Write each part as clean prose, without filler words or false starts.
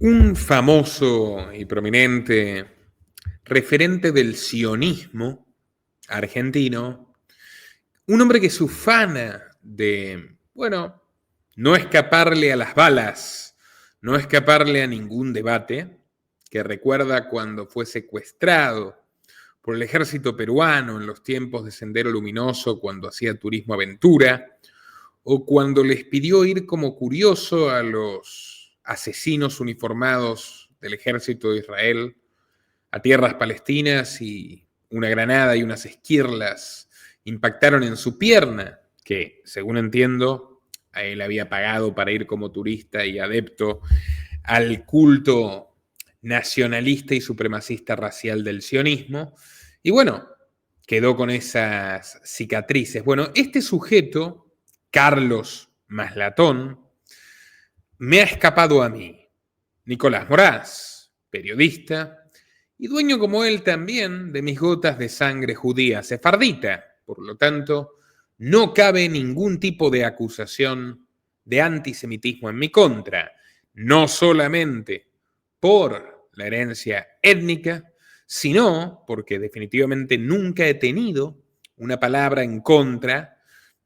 Un famoso y prominente referente del sionismo argentino, un hombre que se ufana de, no escaparle a las balas, no escaparle a ningún debate, que recuerda cuando fue secuestrado por el ejército peruano en los tiempos de Sendero Luminoso, cuando hacía turismo aventura, o cuando les pidió ir como curioso a los asesinos uniformados del ejército de Israel a tierras palestinas y una granada y unas esquirlas impactaron en su pierna, que, según entiendo, a él había pagado para ir como turista y adepto al culto nacionalista y supremacista racial del sionismo. Y bueno, quedó con esas cicatrices. Bueno, este sujeto, Carlos Maslatón, me ha escapado a mí. Nicolás Moraz, periodista, y dueño como él también de mis gotas de sangre judía sefardita. Por lo tanto, no cabe ningún tipo de acusación de antisemitismo en mi contra, no solamente por la herencia étnica, sino porque definitivamente nunca he tenido una palabra en contra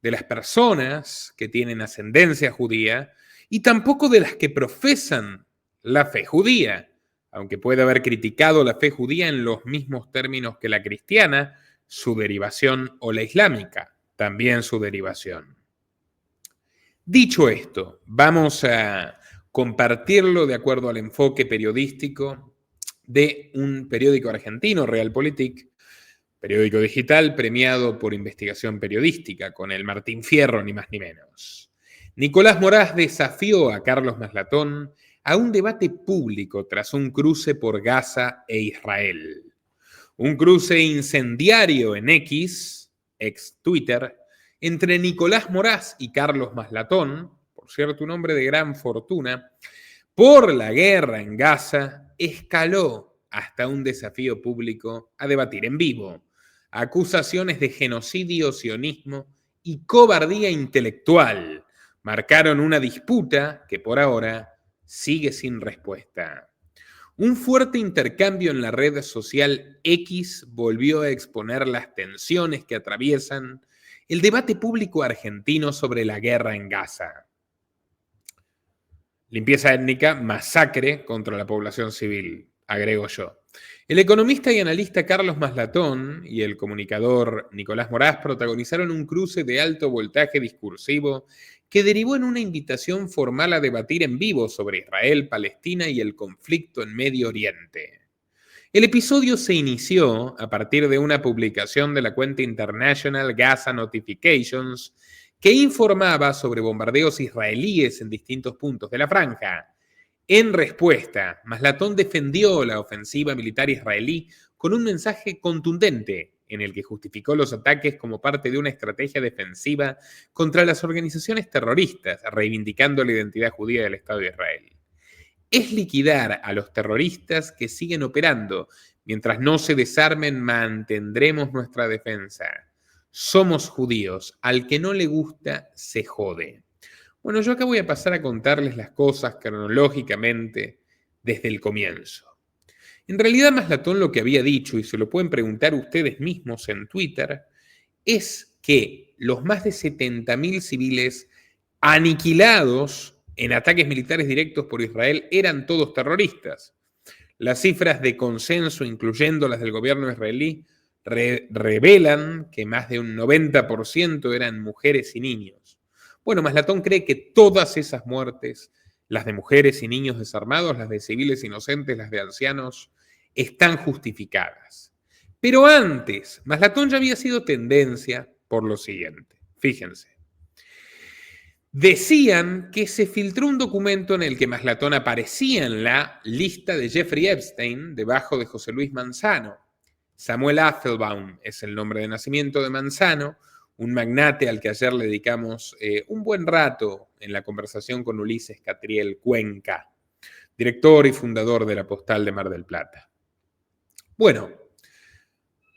de las personas que tienen ascendencia judía y tampoco de las que profesan la fe judía, aunque puede haber criticado la fe judía en los mismos términos que la cristiana, su derivación, o la islámica, también su derivación. Dicho esto, vamos a compartirlo de acuerdo al enfoque periodístico de un periódico argentino, Realpolitik, periódico digital premiado por investigación periodística, con el Martín Fierro, ni más ni menos. Nicolás Moraz desafió a Carlos Maslatón a un debate público tras un cruce por Gaza e Israel. Un cruce incendiario en ex Twitter, entre Nicolás Moraz y Carlos Maslatón, por cierto, un hombre de gran fortuna, por la guerra en Gaza, escaló hasta un desafío público a debatir en vivo. Acusaciones de genocidio, sionismo y cobardía intelectual marcaron una disputa que por ahora sigue sin respuesta. Un fuerte intercambio en la red social X volvió a exponer las tensiones que atraviesan el debate público argentino sobre la guerra en Gaza. Limpieza étnica, masacre contra la población civil, agrego yo. El economista y analista Carlos Maslatón y el comunicador Nicolás Moraz protagonizaron un cruce de alto voltaje discursivo que derivó en una invitación formal a debatir en vivo sobre Israel, Palestina y el conflicto en Medio Oriente. El episodio se inició a partir de una publicación de la cuenta International Gaza Notifications que informaba sobre bombardeos israelíes en distintos puntos de la franja. En respuesta, Maslatón defendió la ofensiva militar israelí con un mensaje contundente en el que justificó los ataques como parte de una estrategia defensiva contra las organizaciones terroristas, reivindicando la identidad judía del Estado de Israel. Es liquidar a los terroristas que siguen operando. Mientras no se desarmen, mantendremos nuestra defensa. Somos judíos. Al que no le gusta, se jode. Bueno, yo acá voy a pasar a contarles las cosas cronológicamente desde el comienzo. En realidad, Maslatón lo que había dicho, y se lo pueden preguntar ustedes mismos en Twitter, es que los más de 70.000 civiles aniquilados en ataques militares directos por Israel eran todos terroristas. Las cifras de consenso, incluyendo las del gobierno israelí, revelan que más de un 90% eran mujeres y niños. Bueno, Maslatón cree que todas esas muertes, las de mujeres y niños desarmados, las de civiles inocentes, las de ancianos, están justificadas. Pero antes, Maslatón ya había sido tendencia por lo siguiente. Fíjense. Decían que se filtró un documento en el que Maslatón aparecía en la lista de Jeffrey Epstein debajo de José Luis Manzano. Samuel Apfelbaum es el nombre de nacimiento de Manzano, un magnate al que ayer le dedicamos un buen rato en la conversación con Ulises Catriel Cuenca, director y fundador de la Postal de Mar del Plata. Bueno,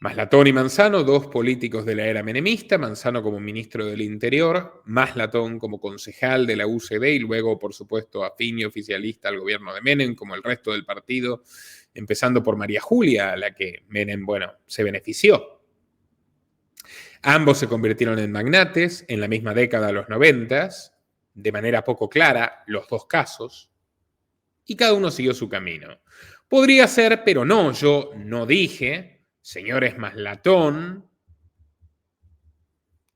Maslatón y Manzano, dos políticos de la era menemista, Manzano como ministro del Interior, Maslatón como concejal de la UCD y luego, por supuesto, afín y oficialista al gobierno de Menem, como el resto del partido, empezando por María Julia, a la que Menem, se benefició. Ambos se convirtieron en magnates en la misma década de los 90, de manera poco clara, los dos casos, y cada uno siguió su camino. Podría ser, pero no, yo no dije. Señores, Maslatón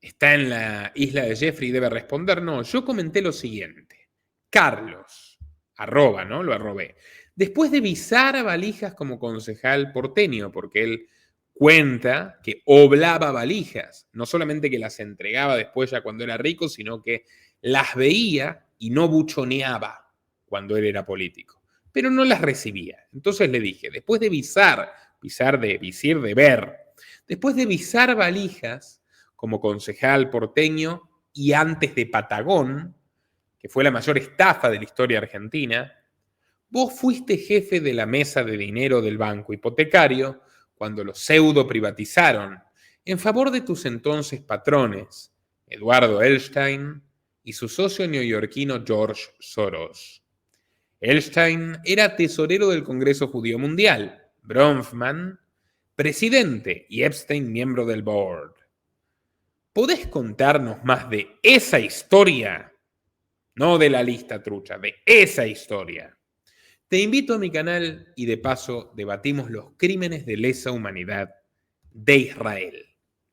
está en la isla de Jeffrey y debe responder. No, yo comenté lo siguiente. Carlos, arroba, ¿no? Lo arrobé. Después de visar valijas como concejal porteño, porque él cuenta que oblaba valijas, no solamente que las entregaba después ya cuando era rico, sino que las veía y no buchoneaba cuando él era político, pero no las recibía. Entonces le dije, después de visir de ver, después de visar valijas como concejal porteño y antes de Patagón, que fue la mayor estafa de la historia argentina, vos fuiste jefe de la mesa de dinero del banco hipotecario cuando lo pseudo privatizaron en favor de tus entonces patrones, Eduardo Elstein y su socio neoyorquino George Soros. Elstein era tesorero del Congreso Judío Mundial, Bronfman, presidente y Epstein miembro del board. ¿Podés contarnos más de esa historia? No de la lista trucha, de esa historia. Te invito a mi canal y de paso debatimos los crímenes de lesa humanidad de Israel.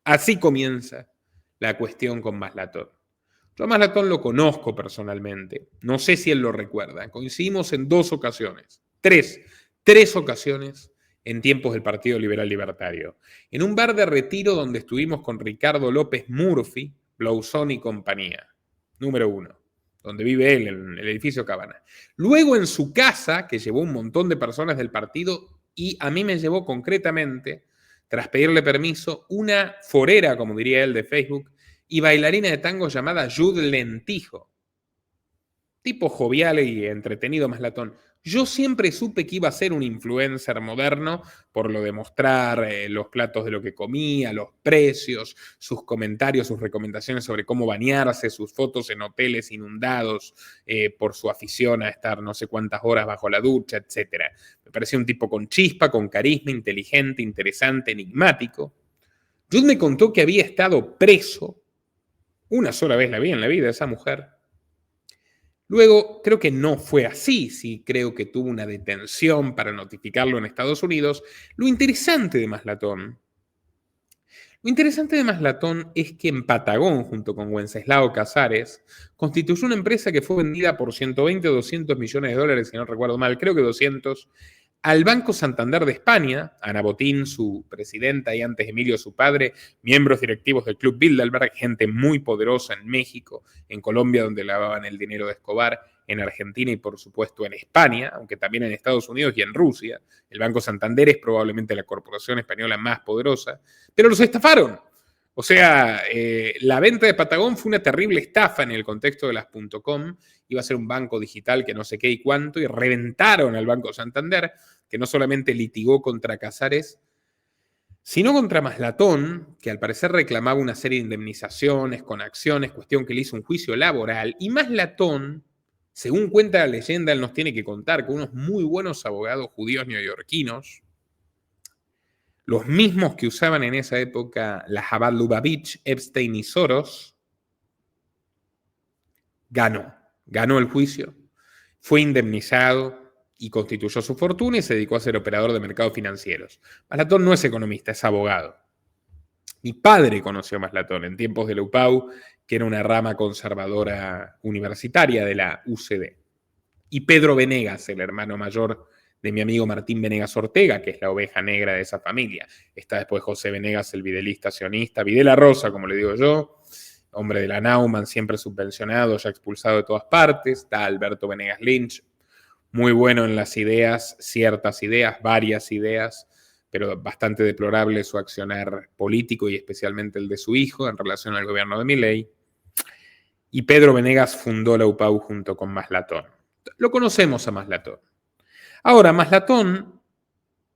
Así comienza la cuestión con Maslatón. Yo a Maslatón lo conozco personalmente. No sé si él lo recuerda. Coincidimos en tres ocasiones en tiempos del Partido Liberal Libertario. En un bar de Retiro donde estuvimos con Ricardo López Murphy, Blauzón y compañía. Número 1, donde vive él, en el edificio Cabana. Luego en su casa, que llevó un montón de personas del partido, y a mí me llevó concretamente, tras pedirle permiso, una forera, como diría él, de Facebook, y bailarina de tango llamada Jude Lentijo. Tipo jovial y entretenido Maslatón. Yo siempre supe que iba a ser un influencer moderno por lo de mostrar los platos de lo que comía, los precios, sus comentarios, sus recomendaciones sobre cómo bañarse, sus fotos en hoteles inundados por su afición a estar no sé cuántas horas bajo la ducha, etc. Me parecía un tipo con chispa, con carisma, inteligente, interesante, enigmático. Jude me contó que había estado preso. Una sola vez la vi en la vida esa mujer. Luego, creo que no fue así, sí creo que tuvo una detención para notificarlo en Estados Unidos. Lo interesante de Maslatón es que en Patagón, junto con Wenceslao Casares, constituyó una empresa que fue vendida por 120 o 200 millones de dólares, si no recuerdo mal, creo que 200, al Banco Santander de España, Ana Botín, su presidenta, y antes Emilio, su padre, miembros directivos del Club Bilderberg, gente muy poderosa en México, en Colombia, donde lavaban el dinero de Escobar, en Argentina y por supuesto en España, aunque también en Estados Unidos y en Rusia. El Banco Santander es probablemente la corporación española más poderosa, pero los estafaron. O sea, la venta de Patagón fue una terrible estafa en el contexto de las .com. Iba a ser un banco digital que no sé qué y cuánto, y reventaron al Banco Santander, que no solamente litigó contra Casares, sino contra Maslatón, que al parecer reclamaba una serie de indemnizaciones con acciones, cuestión que le hizo un juicio laboral. Y Maslatón, según cuenta la leyenda, él nos tiene que contar con unos muy buenos abogados judíos neoyorquinos, los mismos que usaban en esa época la Chabad Lubavitch, Epstein y Soros, ganó el juicio, fue indemnizado y constituyó su fortuna y se dedicó a ser operador de mercados financieros. Maslatón no es economista, es abogado. Mi padre conoció a Maslatón en tiempos de la UPAU, que era una rama conservadora universitaria de la UCD. Y Pedro Venegas, el hermano mayor de mi amigo Martín Venegas Ortega, que es la oveja negra de esa familia. Está después José Venegas, el videlista sionista, Videla Rosa, como le digo yo, hombre de la Naumann, siempre subvencionado, ya expulsado de todas partes. Está Alberto Venegas Lynch, muy bueno en las ideas, ciertas ideas, varias ideas, pero bastante deplorable su accionar político y especialmente el de su hijo en relación al gobierno de Milei. Y Pedro Venegas fundó la UPAU junto con Maslatón. Lo conocemos a Maslatón. Ahora, Maslatón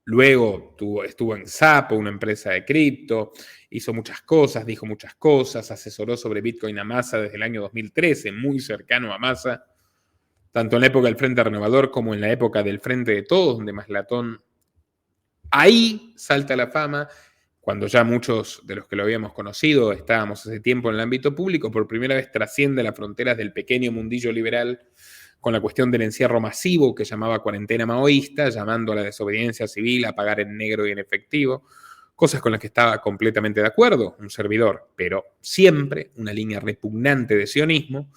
Luego estuvo en Sapo, una empresa de cripto, hizo muchas cosas, dijo muchas cosas, asesoró sobre Bitcoin a Massa desde el año 2013, muy cercano a Massa, tanto en la época del Frente Renovador como en la época del Frente de Todos, donde Maslatón ahí salta a la fama, cuando ya muchos de los que lo habíamos conocido estábamos hace tiempo en el ámbito público, por primera vez trasciende las fronteras del pequeño mundillo liberal con la cuestión del encierro masivo que llamaba cuarentena maoísta, llamando a la desobediencia civil, a pagar en negro y en efectivo, cosas con las que estaba completamente de acuerdo un servidor, pero siempre una línea repugnante de sionismo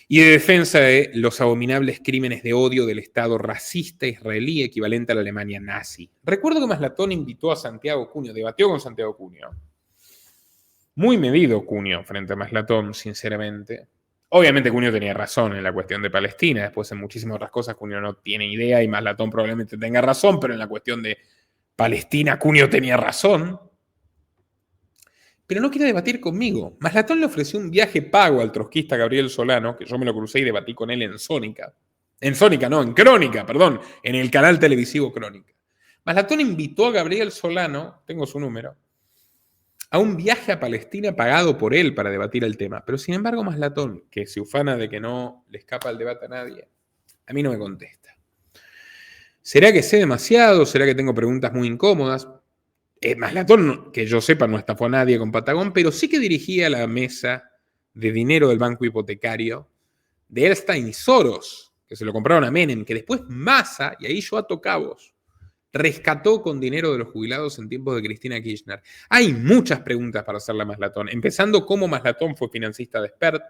y de defensa de los abominables crímenes de odio del Estado racista israelí equivalente a la Alemania nazi. Recuerdo que Maslatón invitó a Santiago Cunio, debatió con Santiago Cunio. Muy medido Cunio frente a Maslatón, sinceramente. Obviamente Cunio tenía razón en la cuestión de Palestina, después en muchísimas otras cosas Cunio no tiene idea y Maslatón probablemente tenga razón, pero en la cuestión de Palestina Cunio tenía razón. Pero no quiere debatir conmigo. Maslatón le ofreció un viaje pago al trotskista Gabriel Solano, que yo me lo crucé y debatí con él en Sónica. En Sónica, no, en Crónica, perdón, en el canal televisivo Crónica. Maslatón invitó a Gabriel Solano, tengo su número, a un viaje a Palestina pagado por él para debatir el tema. Pero sin embargo, Maslatón, que se ufana de que no le escapa el debate a nadie, a mí no me contesta. ¿Será que sé demasiado? ¿Será que tengo preguntas muy incómodas? Maslatón, que yo sepa, no estafó a nadie con Patagón, pero sí que dirigía la mesa de dinero del banco hipotecario de Erstein y Soros, que se lo compraron a Menem, que después Massa, y ahí yo ato cabos, rescató con dinero de los jubilados en tiempos de Cristina Kirchner. Hay muchas preguntas para hacerle a Maslatón, empezando cómo Maslatón fue financista de Spert,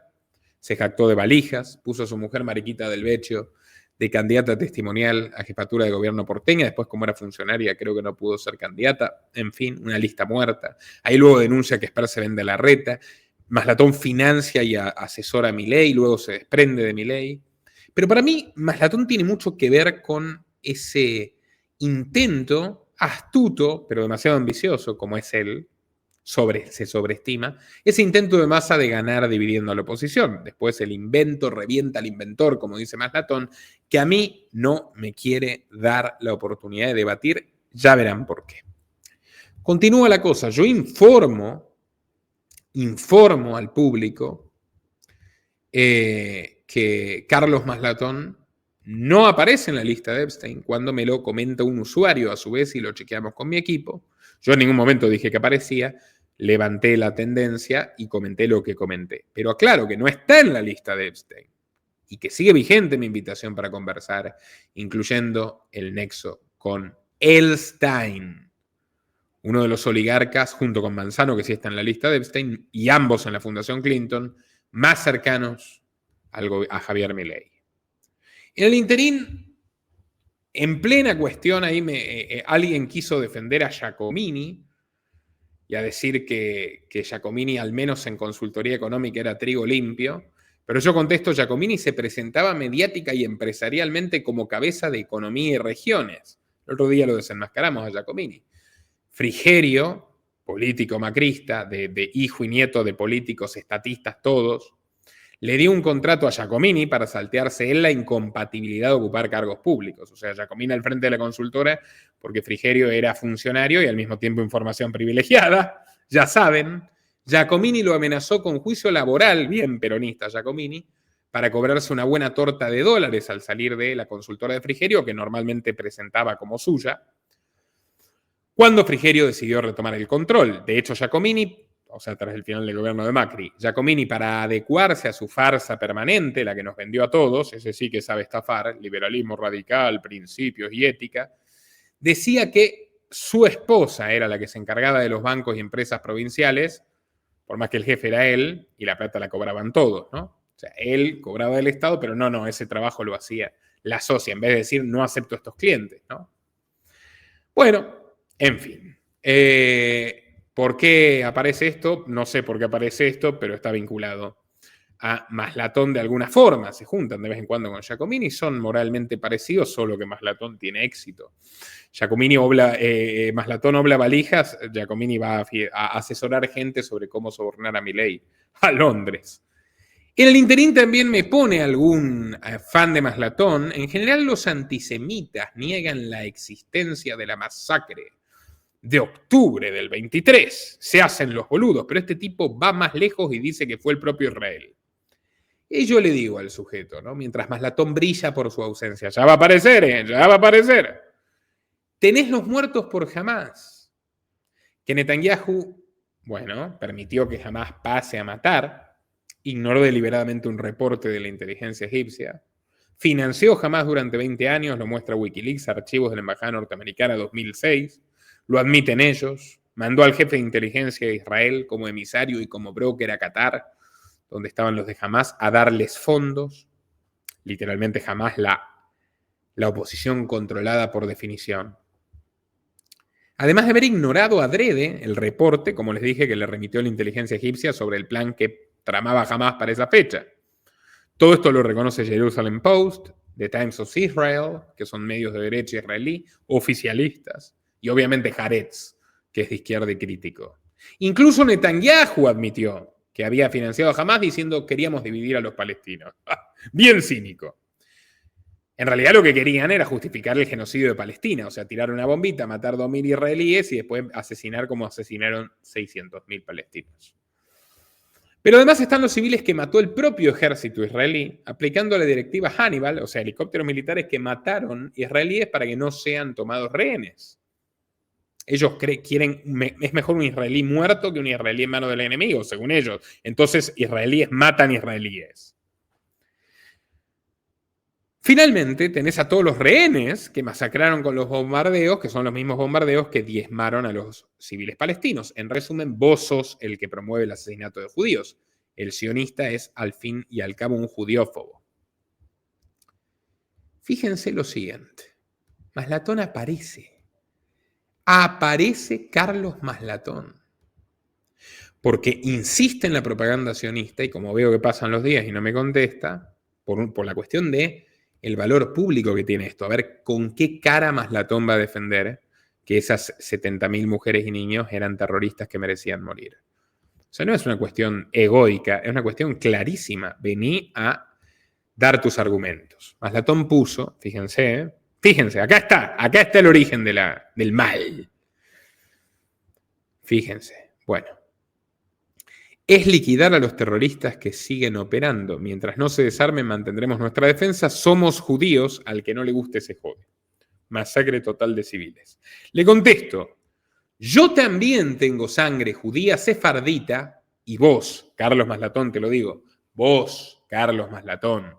se jactó de valijas, puso a su mujer Mariquita del Vecchio de candidata testimonial a jefatura de gobierno porteña, después como era funcionaria creo que no pudo ser candidata, en fin, una lista muerta. Ahí luego denuncia que Spert se vende a la reta, Maslatón financia y asesora a Milei, luego se desprende de Milei. Pero para mí Maslatón tiene mucho que ver con ese intento astuto, pero demasiado ambicioso, como es él, se sobreestima, ese intento de Massa de ganar dividiendo a la oposición. Después el invento revienta al inventor, como dice Maslatón, que a mí no me quiere dar la oportunidad de debatir, ya verán por qué. Continúa la cosa, yo informo al público que Carlos Maslatón no aparece en la lista de Epstein cuando me lo comenta un usuario a su vez y lo chequeamos con mi equipo. Yo en ningún momento dije que aparecía, levanté la tendencia y comenté lo que comenté. Pero aclaro que no está en la lista de Epstein y que sigue vigente mi invitación para conversar, incluyendo el nexo con Elstein, uno de los oligarcas, junto con Manzano, que sí está en la lista de Epstein, y ambos en la Fundación Clinton, más cercanos a Javier Milei. En el interín, en plena cuestión, ahí alguien quiso defender a Giacomini y a decir que Giacomini, al menos en consultoría económica, era trigo limpio. Pero yo contesto, Giacomini se presentaba mediática y empresarialmente como cabeza de economía y regiones. El otro día lo desenmascaramos a Giacomini. Frigerio, político macrista, de hijo y nieto de políticos estatistas todos, le dio un contrato a Giacomini para saltearse él la incompatibilidad de ocupar cargos públicos. O sea, Giacomini al frente de la consultora, porque Frigerio era funcionario y al mismo tiempo información privilegiada, ya saben. Giacomini lo amenazó con juicio laboral, bien peronista Giacomini, para cobrarse una buena torta de dólares al salir de la consultora de Frigerio, que normalmente presentaba como suya, cuando Frigerio decidió retomar el control. De hecho, Giacomini, o sea, tras el final del gobierno de Macri, Giacomini, para adecuarse a su farsa permanente, la que nos vendió a todos, ese sí que sabe estafar, liberalismo radical, principios y ética, decía que su esposa era la que se encargaba de los bancos y empresas provinciales, por más que el jefe era él, y la plata la cobraban todos, ¿no? O sea, él cobraba del Estado, pero no, ese trabajo lo hacía la socia, en vez de decir, no acepto estos clientes, ¿no? Bueno, en fin. ¿Por qué aparece esto? No sé por qué aparece esto, pero está vinculado a Maslatón de alguna forma. Se juntan de vez en cuando con Giacomini, son moralmente parecidos, solo que Maslatón tiene éxito. Maslatón obla valijas, Giacomini va a asesorar gente sobre cómo sobornar a Milei a Londres. En el interín también me pone algún fan de Maslatón. En general los antisemitas niegan la existencia de la masacre de octubre del 23. Se hacen los boludos, pero este tipo va más lejos y dice que fue el propio Israel. Y yo le digo al sujeto, ¿no? Mientras Maslatón brilla por su ausencia, ya va a aparecer, ya va a aparecer. Tenés los muertos por Hamás. Que Netanyahu, bueno, permitió que Hamás pase a matar, ignoró deliberadamente un reporte de la inteligencia egipcia, financió Hamás durante 20 años, lo muestra Wikileaks, archivos de la Embajada Norteamericana 2006, lo admiten ellos, mandó al jefe de inteligencia de Israel como emisario y como broker a Qatar, donde estaban los de Hamás, a darles fondos, literalmente Hamás la oposición controlada por definición. Además de haber ignorado adrede el reporte, como les dije, que le remitió la inteligencia egipcia sobre el plan que tramaba Hamás para esa fecha. Todo esto lo reconoce Jerusalem Post, The Times of Israel, que son medios de derecha israelí, oficialistas, y obviamente Haaretz, que es de izquierda y crítico. Incluso Netanyahu admitió que había financiado a Hamás diciendo queríamos dividir a los palestinos. Bien cínico. En realidad lo que querían era justificar el genocidio de Palestina, o sea, tirar una bombita, matar 2.000 israelíes y después asesinar como asesinaron 600.000 palestinos. Pero además están los civiles que mató el propio ejército israelí, aplicando la directiva Hannibal, o sea, helicópteros militares que mataron israelíes para que no sean tomados rehenes. Ellos quieren, es mejor un israelí muerto que un israelí en manos del enemigo, según ellos. Entonces, israelíes matan israelíes. Finalmente, tenés a todos los rehenes que masacraron con los bombardeos, que son los mismos bombardeos que diezmaron a los civiles palestinos. En resumen, vos sos el que promueve el asesinato de judíos. El sionista es, al fin y al cabo, un judiófobo. Fíjense lo siguiente. Maslatón aparece. Aparece Carlos Maslatón. Porque insiste en la propaganda sionista y como veo que pasan los días y no me contesta, por la cuestión de el valor público que tiene esto. A ver con qué cara Maslatón va a defender que esas 70.000 mujeres y niños eran terroristas que merecían morir. O sea, no es una cuestión egoica, es una cuestión clarísima. Vení a dar tus argumentos. Maslatón puso, fíjense, acá está el origen del mal. Fíjense, bueno. Es liquidar a los terroristas que siguen operando. Mientras no se desarmen, mantendremos nuestra defensa. Somos judíos, al que no le guste se jode. Masacre total de civiles. Le contesto, yo también tengo sangre judía sefardita, y vos, Carlos Maslatón, te lo digo, vos, Carlos Maslatón,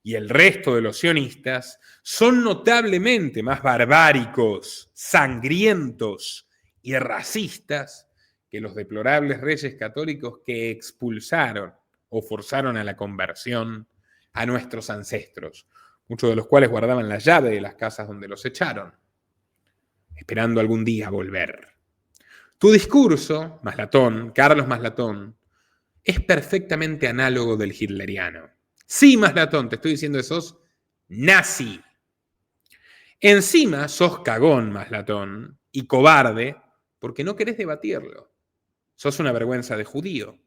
y el resto de los sionistas son notablemente más barbáricos, sangrientos y racistas que los deplorables reyes católicos que expulsaron o forzaron a la conversión a nuestros ancestros, muchos de los cuales guardaban la llave de las casas donde los echaron, esperando algún día volver. Tu discurso, Maslatón, Carlos Maslatón, es perfectamente análogo del hitleriano. Sí, Maslatón, te estoy diciendo que sos nazi. Encima sos cagón, Maslatón, y cobarde, porque no querés debatirlo. Sos una vergüenza de judío.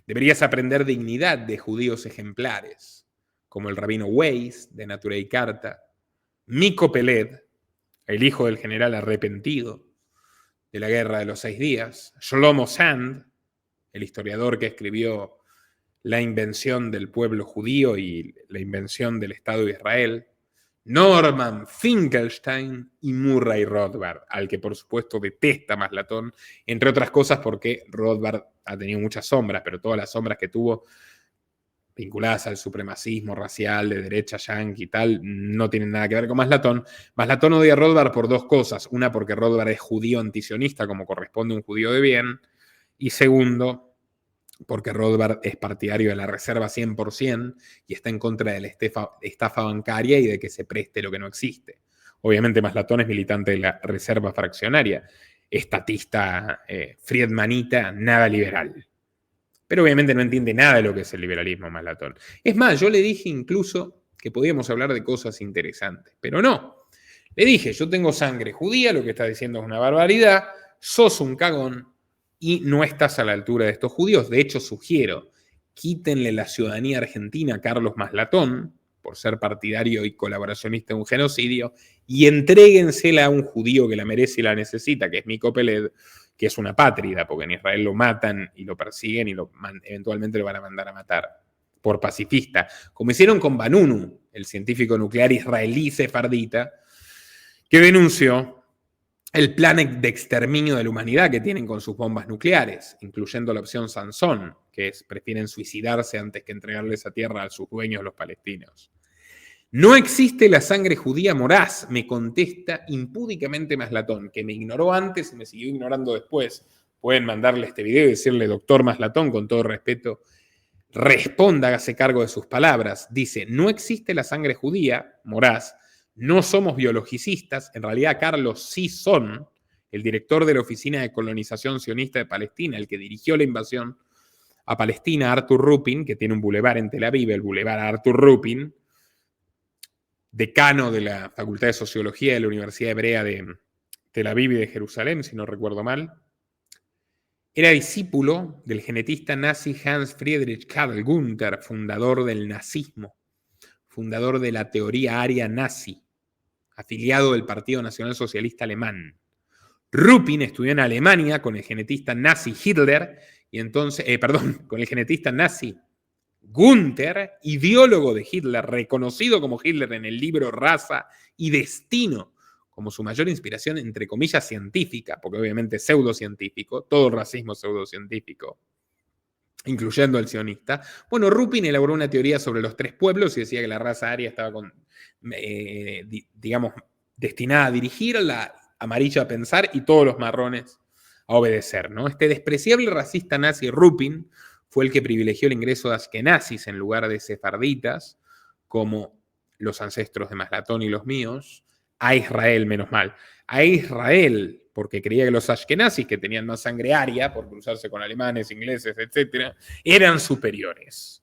Deberías aprender dignidad de judíos ejemplares, como el rabino Weiss, de Natura y Carta, Miko Peled, el hijo del general arrepentido de la Guerra de los 6 Días, Shlomo Sand, el historiador que escribió La invención del pueblo judío y la invención del Estado de Israel, Norman Finkelstein y Murray Rothbard, al que por supuesto detesta Maslatón, entre otras cosas porque Rothbard ha tenido muchas sombras, pero todas las sombras que tuvo vinculadas al supremacismo racial de derecha yanqui y tal, no tienen nada que ver con Maslatón. Maslatón odia a Rothbard por dos cosas. Una, porque Rothbard es judío antisionista, como corresponde a un judío de bien. Y segundo, porque Rothbard es partidario de la reserva 100% y está en contra de la estafa bancaria y de que se preste lo que no existe. Obviamente Maslatón es militante de la reserva fraccionaria, estatista, friedmanita, nada liberal. Pero obviamente no entiende nada de lo que es el liberalismo, Maslatón. Es más, yo le dije incluso que podíamos hablar de cosas interesantes, pero no. Le dije, yo tengo sangre judía, lo que está diciendo es una barbaridad, sos un cagón y no estás a la altura de estos judíos. De hecho, sugiero quítenle la ciudadanía argentina a Carlos Maslatón, por ser partidario y colaboracionista de un genocidio, y entréguensela a un judío que la merece y la necesita, que es Mico Peled, que es una apátrida, porque en Israel lo matan y lo persiguen y eventualmente lo van a mandar a matar por pacifista, como hicieron con Vanunu, el científico nuclear israelí sefardita, que denunció el plan de exterminio de la humanidad que tienen con sus bombas nucleares, incluyendo la opción Sansón, que es prefieren suicidarse antes que entregarle esa tierra a sus dueños, los palestinos. No existe la sangre judía moraz, me contesta impúdicamente Maslatón, que me ignoró antes y me siguió ignorando después. Pueden mandarle este video y decirle, doctor Maslatón, con todo respeto, responda, hágase cargo de sus palabras. Dice, no existe la sangre judía, moraz, no somos biologicistas, en realidad Carlos sí son, el director de la Oficina de Colonización Sionista de Palestina, el que dirigió la invasión a Palestina, Artur Rupin, que tiene un bulevar en Tel Aviv, el bulevar Artur Rupin, decano de la Facultad de Sociología de la Universidad Hebrea de Tel Aviv y de Jerusalén, si no recuerdo mal. Era discípulo del genetista nazi Hans Friedrich Karl Gunther, fundador del nazismo, fundador de la teoría aria nazi, afiliado del Partido Nacional Socialista Alemán. Rupin estudió en Alemania con el genetista nazi Hitler, y entonces, con el genetista nazi Gunther, ideólogo de Hitler, reconocido como Hitler en el libro Raza y Destino, como su mayor inspiración, entre comillas, científica, porque obviamente es pseudocientífico, todo el racismo es pseudocientífico, incluyendo el sionista. Bueno, Rupin elaboró una teoría sobre los tres pueblos y decía que la raza aria estaba, digamos, destinada a dirigir, la amarilla a pensar y todos los marrones a obedecer, ¿no? Este despreciable racista nazi Rupin fue el que privilegió el ingreso de askenazis en lugar de sefarditas, como los ancestros de Maslatón y los míos, a Israel, menos mal. A Israel, porque creía que los ashkenazis, que tenían más sangre aria, por cruzarse con alemanes, ingleses, etc., eran superiores.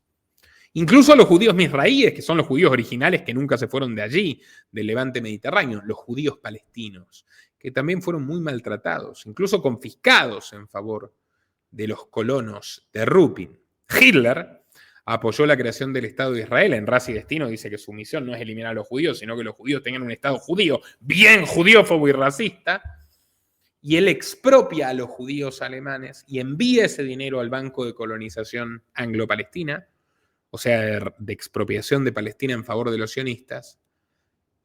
Incluso a los judíos misraíes, que son los judíos originales que nunca se fueron de allí, del levante mediterráneo, los judíos palestinos, que también fueron muy maltratados, incluso confiscados en favor de los colonos de Rupin. Hitler apoyó la creación del Estado de Israel. En Raza y Destino dice que su misión no es eliminar a los judíos, sino que los judíos tengan un Estado judío, bien judiófobo y racista. Y él expropia a los judíos alemanes y envía ese dinero al Banco de Colonización Anglo-Palestina, o sea, de expropiación de Palestina en favor de los sionistas,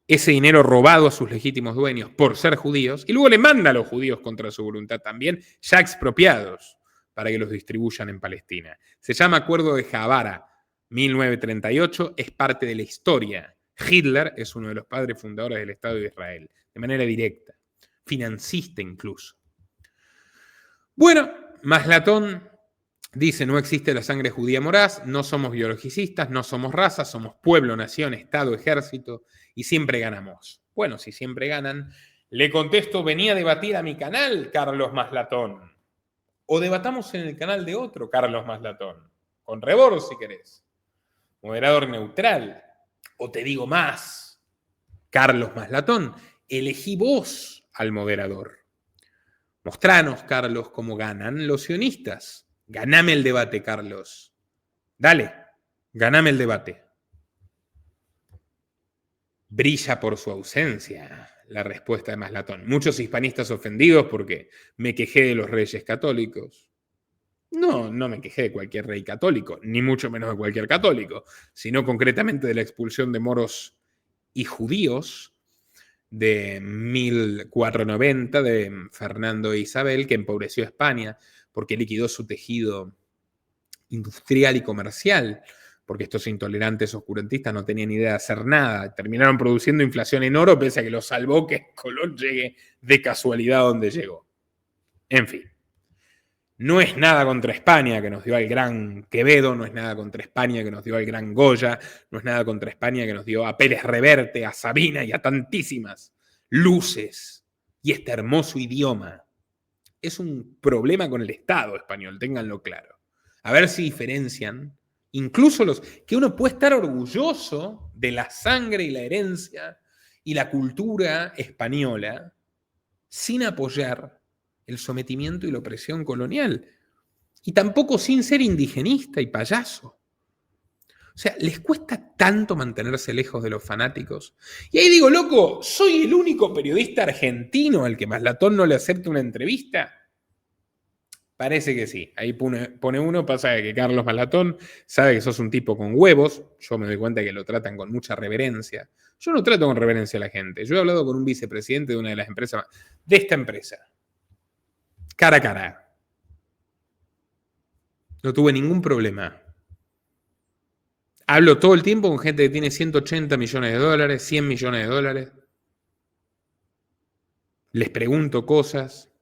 ese dinero robado a sus legítimos dueños por ser judíos, y luego le manda a los judíos contra su voluntad también, ya expropiados, para que los distribuyan en Palestina. Se llama Acuerdo de Javara, 1938, es parte de la historia. Hitler es uno de los padres fundadores del Estado de Israel, de manera directa, financista incluso. Bueno, Maslatón dice, no existe la sangre judía moraz, no somos biologicistas, no somos raza, somos pueblo, nación, Estado, ejército, y siempre ganamos. Bueno, si siempre ganan, le contesto, venía a debatir a mi canal, Carlos Maslatón. O debatamos en el canal de otro, Carlos Maslatón. Con rebord, si querés. Moderador neutral. O te digo más, Carlos Maslatón, elegí vos al moderador. Mostranos, Carlos, cómo ganan los sionistas. Ganame el debate, Carlos. Dale, ganame el debate. Brilla por su ausencia la respuesta de Maslatón. Muchos hispanistas ofendidos porque me quejé de los reyes católicos. No me quejé de cualquier rey católico, ni mucho menos de cualquier católico, sino concretamente de la expulsión de moros y judíos de 1490 de Fernando e Isabel, que empobreció a España porque liquidó su tejido industrial y comercial, porque estos intolerantes oscurantistas no tenían idea de hacer nada. Terminaron produciendo inflación en oro, pese a que lo salvó que Colón llegue de casualidad donde llegó. En fin. No es nada contra España, que nos dio al gran Quevedo, no es nada contra España, que nos dio al gran Goya, no es nada contra España, que nos dio a Pérez Reverte, a Sabina y a tantísimas luces y este hermoso idioma. Es un problema con el Estado español, ténganlo claro. A ver si diferencian, incluso los que uno puede estar orgulloso de la sangre y la herencia y la cultura española sin apoyar el sometimiento y la opresión colonial. y tampoco sin ser indigenista y payaso. O sea, les cuesta tanto mantenerse lejos de los fanáticos. Y ahí digo, loco, ¿soy el único periodista argentino al que Maslatón no le acepta una entrevista? Parece que sí. Ahí pone uno, pasa que Carlos Maslatón sabe que sos un tipo con huevos. Yo me doy cuenta que lo tratan con mucha reverencia. Yo no trato con reverencia a la gente. Yo he hablado con un vicepresidente de una de las empresas, de esta empresa, cara a cara. No tuve ningún problema. Hablo todo el tiempo con gente que tiene 180 millones de dólares, 100 millones de dólares. Les pregunto cosas.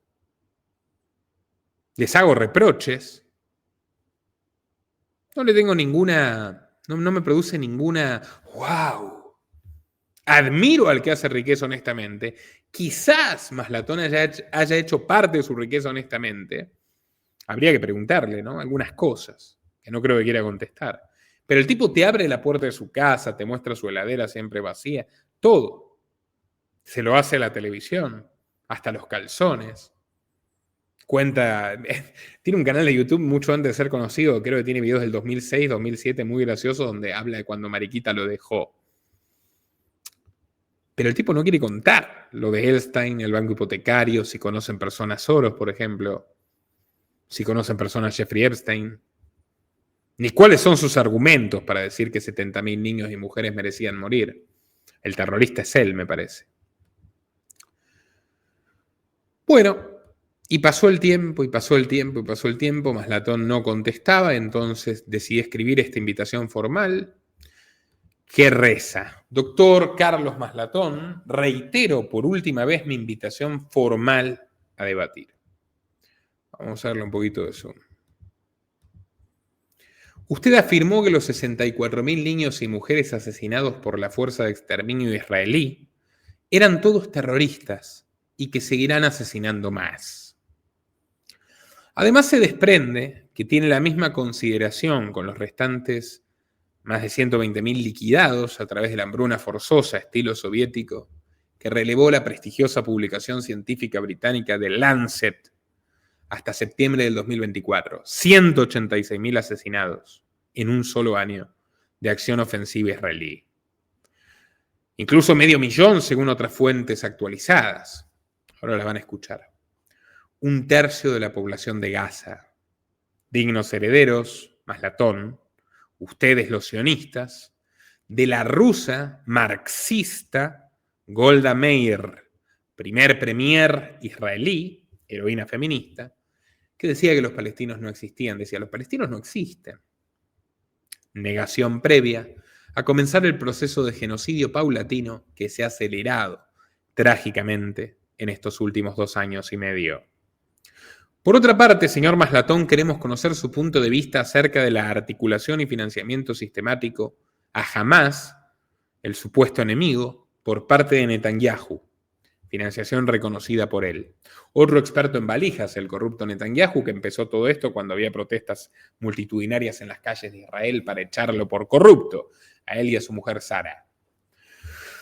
Les hago reproches. No le tengo ninguna... No me produce ninguna... ¡Wow! Admiro al que hace riqueza honestamente. Quizás Maslatón haya hecho parte de su riqueza honestamente. Habría que preguntarle, ¿no? Algunas cosas que no creo que quiera contestar. Pero el tipo te abre la puerta de su casa, te muestra su heladera siempre vacía, todo. Se lo hace a la televisión, hasta los calzones. Cuenta, tiene un canal de YouTube mucho antes de ser conocido, creo que tiene videos del 2006, 2007 muy graciosos donde habla de cuando Mariquita lo dejó. Pero el tipo no quiere contar lo de Elstein, el banco hipotecario, si conocen personas Soros, por ejemplo, si conocen personas Jeffrey Epstein, ni cuáles son sus argumentos para decir que 70.000 niños y mujeres merecían morir. El terrorista es él, me parece. Bueno, y pasó el tiempo, y pasó el tiempo, y pasó el tiempo, Maslatón no contestaba, entonces decidí escribir esta invitación formal que reza: Doctor Carlos Maslatón, reitero por última vez mi invitación formal a debatir. Vamos a darle un poquito de zoom. Usted afirmó que los 64.000 niños y mujeres asesinados por la Fuerza de Exterminio israelí eran todos terroristas y que seguirán asesinando más. Además, se desprende que tiene la misma consideración con los restantes más de 120.000 liquidados a través de la hambruna forzosa estilo soviético que relevó la prestigiosa publicación científica británica The Lancet hasta septiembre del 2024. 186.000 asesinados en un solo año de acción ofensiva israelí. Incluso 500.000 según otras fuentes actualizadas. Ahora las van a escuchar. 1/3 de la población de Gaza. Dignos herederos, Maslatón, ustedes los sionistas, de la rusa marxista Golda Meir, primer premier israelí, heroína feminista, que decía que los palestinos no existían. Decía, los palestinos no existen. Negación previa a comenzar el proceso de genocidio paulatino que se ha acelerado trágicamente en estos últimos 2 años y medio. Por otra parte, señor Maslatón, queremos conocer su punto de vista acerca de la articulación y financiamiento sistemático a Hamás, el supuesto enemigo, por parte de Netanyahu. Financiación reconocida por él. Otro experto en valijas, el corrupto Netanyahu, que empezó todo esto cuando había protestas multitudinarias en las calles de Israel para echarlo por corrupto, a él y a su mujer Sara.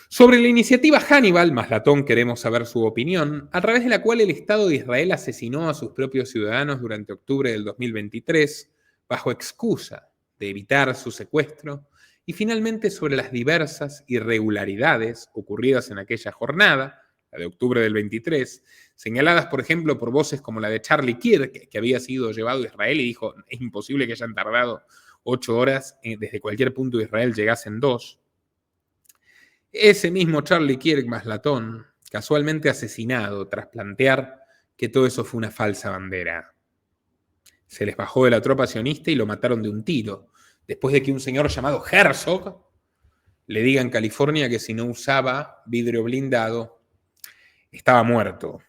Sobre la iniciativa Hannibal, Maslatón, queremos saber su opinión, a través de la cual el Estado de Israel asesinó a sus propios ciudadanos durante octubre del 2023, bajo excusa de evitar su secuestro, y finalmente sobre las diversas irregularidades ocurridas en aquella jornada, la de octubre del 23, señaladas, por ejemplo, por voces como la de Charlie Kirk, que había sido llevado a Israel y dijo, es imposible que hayan tardado 8 horas, desde cualquier punto de Israel llegasen 2. Ese mismo Charlie Kirk Maslatón, casualmente asesinado tras plantear que todo eso fue una falsa bandera. Se les bajó de la tropa sionista y lo mataron de un tiro, después de que un señor llamado Herzog le diga en California que si no usaba vidrio blindado, estaba muerto.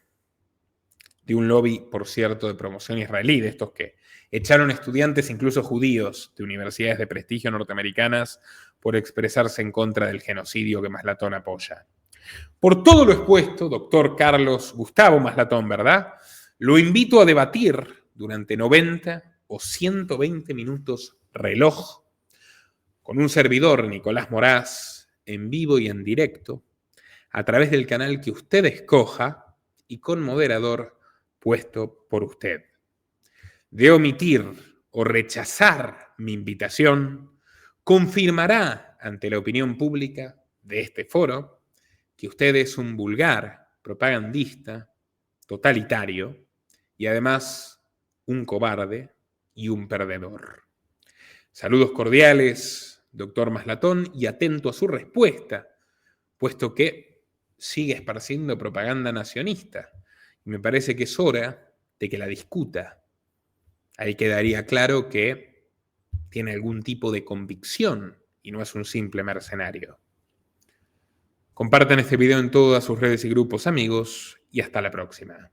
De un lobby, por cierto, de promoción israelí, de estos que echaron estudiantes, incluso judíos, de universidades de prestigio norteamericanas por expresarse en contra del genocidio que Maslatón apoya. Por todo lo expuesto, doctor Carlos Gustavo Maslatón, ¿verdad? Lo invito a debatir durante 90 o 120 minutos reloj con un servidor, Nicolás Moraz, en vivo y en directo, a través del canal que usted escoja y con moderador puesto por usted. de omitir o rechazar mi invitación, confirmará ante la opinión pública de este foro que usted es un vulgar propagandista, totalitario y además un cobarde y un perdedor. Saludos cordiales, doctor Maslatón, y atento a su respuesta, puesto que sigue esparciendo propaganda nacionista. Y me parece que es hora de que la discuta. Ahí quedaría claro que tiene algún tipo de convicción y no es un simple mercenario. Compartan este video en todas sus redes y grupos amigos y hasta la próxima.